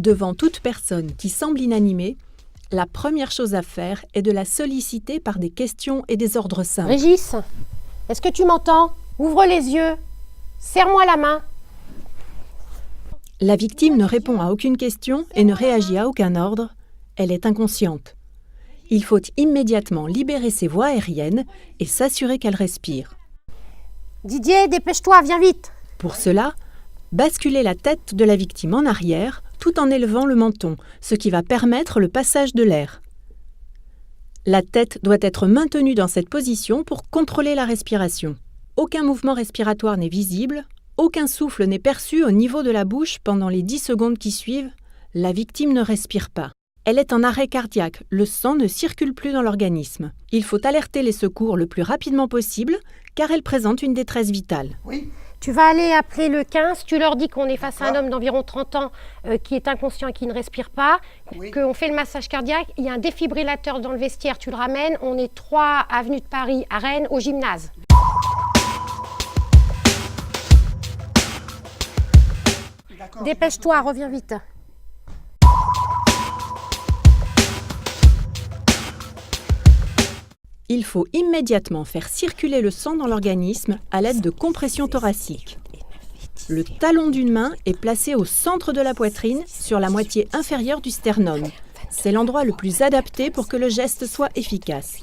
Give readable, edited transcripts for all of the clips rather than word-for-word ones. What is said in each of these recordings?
Devant toute personne qui semble inanimée, la première chose à faire est de la solliciter par des questions et des ordres simples. Régis, est-ce que tu m'entends? Ouvre les yeux. Serre-moi la main. La victime ne répond à aucune question et ne réagit à aucun ordre. Elle est inconsciente. Il faut immédiatement libérer ses voies aériennes et s'assurer qu'elle respire. Didier, dépêche-toi, viens vite. Pour cela, basculer la tête de la victime en arrière tout en élevant le menton, ce qui va permettre le passage de l'air. La tête doit être maintenue dans cette position pour contrôler la respiration. Aucun mouvement respiratoire n'est visible, aucun souffle n'est perçu au niveau de la bouche pendant les 10 secondes qui suivent. La victime ne respire pas. Elle est en arrêt cardiaque, le sang ne circule plus dans l'organisme. Il faut alerter les secours le plus rapidement possible car elle présente une détresse vitale. Oui. Tu vas aller appeler le 15, tu leur dis qu'on est face à un homme d'environ 30 ans qui est inconscient et qui ne respire pas, qu'on fait le massage cardiaque, il y a un défibrillateur dans le vestiaire, tu le ramènes, on est 3 avenue de Paris à Rennes au gymnase. Dépêche-toi, reviens vite. Il faut immédiatement faire circuler le sang dans l'organisme à l'aide de compressions thoraciques. Le talon d'une main est placé au centre de la poitrine, sur la moitié inférieure du sternum. C'est l'endroit le plus adapté pour que le geste soit efficace.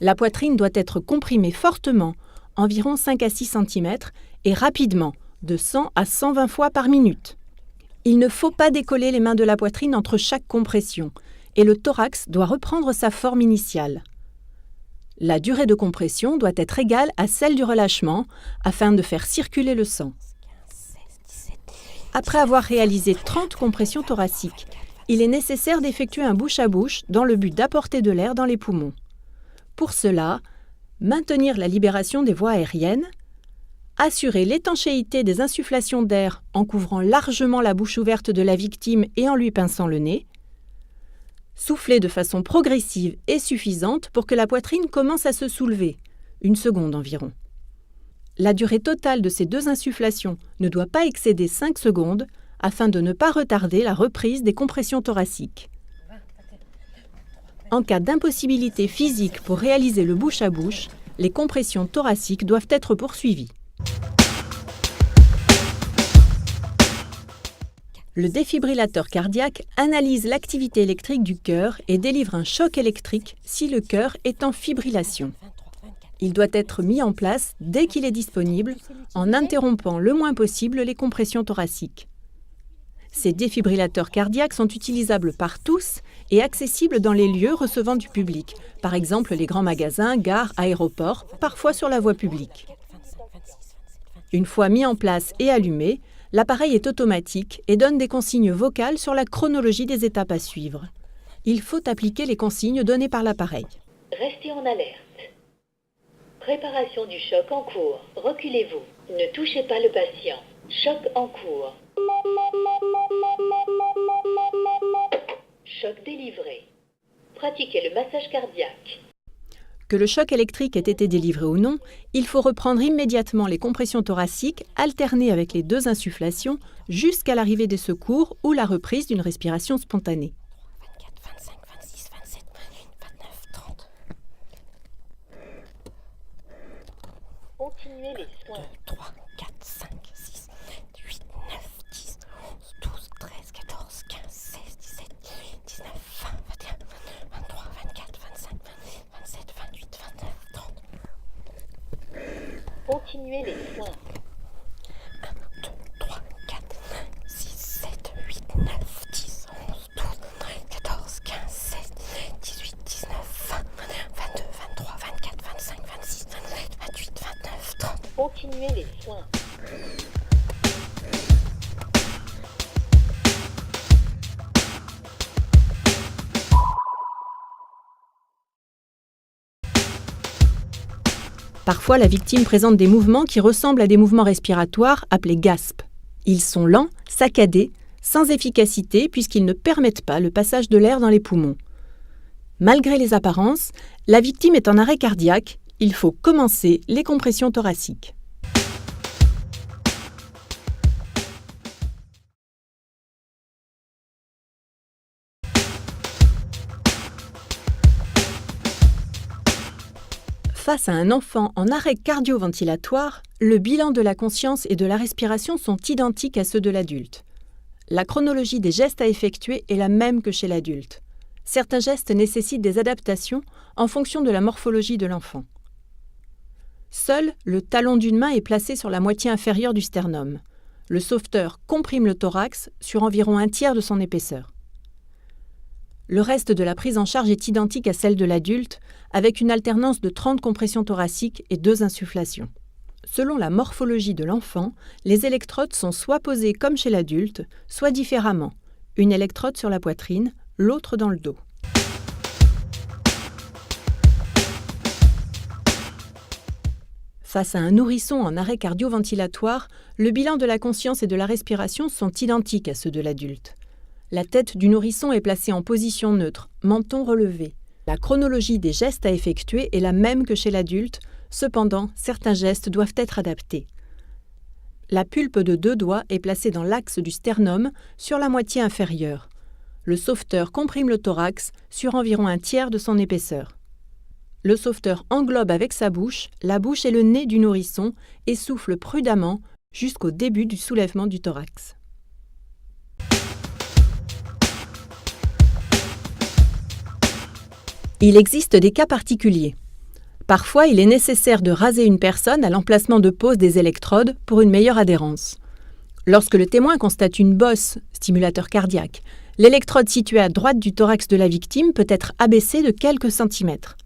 La poitrine doit être comprimée fortement, environ 5 à 6 cm, et rapidement, de 100 à 120 fois par minute. Il ne faut pas décoller les mains de la poitrine entre chaque compression, et le thorax doit reprendre sa forme initiale. La durée de compression doit être égale à celle du relâchement, afin de faire circuler le sang. Après avoir réalisé 30 compressions thoraciques, il est nécessaire d'effectuer un bouche à bouche dans le but d'apporter de l'air dans les poumons. Pour cela, maintenir la libération des voies aériennes, assurer l'étanchéité des insufflations d'air en couvrant largement la bouche ouverte de la victime et en lui pinçant le nez, souffler de façon progressive et suffisante pour que la poitrine commence à se soulever, 1 seconde environ. La durée totale de ces 2 insufflations ne doit pas excéder 5 secondes afin de ne pas retarder la reprise des compressions thoraciques. En cas d'impossibilité physique pour réaliser le bouche à bouche, les compressions thoraciques doivent être poursuivies. Le défibrillateur cardiaque analyse l'activité électrique du cœur et délivre un choc électrique si le cœur est en fibrillation. Il doit être mis en place dès qu'il est disponible, en interrompant le moins possible les compressions thoraciques. Ces défibrillateurs cardiaques sont utilisables par tous et accessibles dans les lieux recevant du public, par exemple les grands magasins, gares, aéroports, parfois sur la voie publique. Une fois mis en place et allumé, l'appareil est automatique et donne des consignes vocales sur la chronologie des étapes à suivre. Il faut appliquer les consignes données par l'appareil. Restez en alerte. Préparation du choc en cours. Reculez-vous. Ne touchez pas le patient. Choc en cours. Choc délivré. Pratiquez le massage cardiaque. Que le choc électrique ait été délivré ou non, il faut reprendre immédiatement les compressions thoraciques alternées avec les 2 insufflations jusqu'à l'arrivée des secours ou la reprise d'une respiration spontanée. 24, 25, 26, 27, 28, 29, 30. Continuez les soins. 2, 3, 4, 5, 6, 7, 8, 9, 10, 11, 12, 13, 14, 15, 16, 17, 19, 20, 21, 23, 24, 25, 26, 27, 28, 29, 30. Continuez les soins. 1, 2, 3, 4, 6, 7, 8, 9, 10, 11, 12, 14, 15, 16, 18, 19, 20, 22, 23, 24, 25, 26, 27, 28, 29, 30. Continuez les soins. Parfois, la victime présente des mouvements qui ressemblent à des mouvements respiratoires appelés gaspes. Ils sont lents, saccadés, sans efficacité puisqu'ils ne permettent pas le passage de l'air dans les poumons. Malgré les apparences, la victime est en arrêt cardiaque, il faut commencer les compressions thoraciques. Face à un enfant en arrêt cardio-ventilatoire, le bilan de la conscience et de la respiration sont identiques à ceux de l'adulte. La chronologie des gestes à effectuer est la même que chez l'adulte. Certains gestes nécessitent des adaptations en fonction de la morphologie de l'enfant. Seul le talon d'une main est placé sur la moitié inférieure du sternum. Le sauveteur comprime le thorax sur environ un tiers de son épaisseur. Le reste de la prise en charge est identique à celle de l'adulte, avec une alternance de 30 compressions thoraciques et 2 insufflations. Selon la morphologie de l'enfant, les électrodes sont soit posées comme chez l'adulte, soit différemment, une électrode sur la poitrine, l'autre dans le dos. Face à un nourrisson en arrêt cardio-ventilatoire, le bilan de la conscience et de la respiration sont identiques à ceux de l'adulte. La tête du nourrisson est placée en position neutre, menton relevé. La chronologie des gestes à effectuer est la même que chez l'adulte, cependant, certains gestes doivent être adaptés. La pulpe de 2 doigts est placée dans l'axe du sternum, sur la moitié inférieure. Le sauveteur comprime le thorax sur environ un tiers de son épaisseur. Le sauveteur englobe avec sa bouche la bouche et le nez du nourrisson et souffle prudemment jusqu'au début du soulèvement du thorax. Il existe des cas particuliers. Parfois, il est nécessaire de raser une personne à l'emplacement de pose des électrodes pour une meilleure adhérence. Lorsque le témoin constate une bosse, stimulateur cardiaque, l'électrode située à droite du thorax de la victime peut être abaissée de quelques centimètres.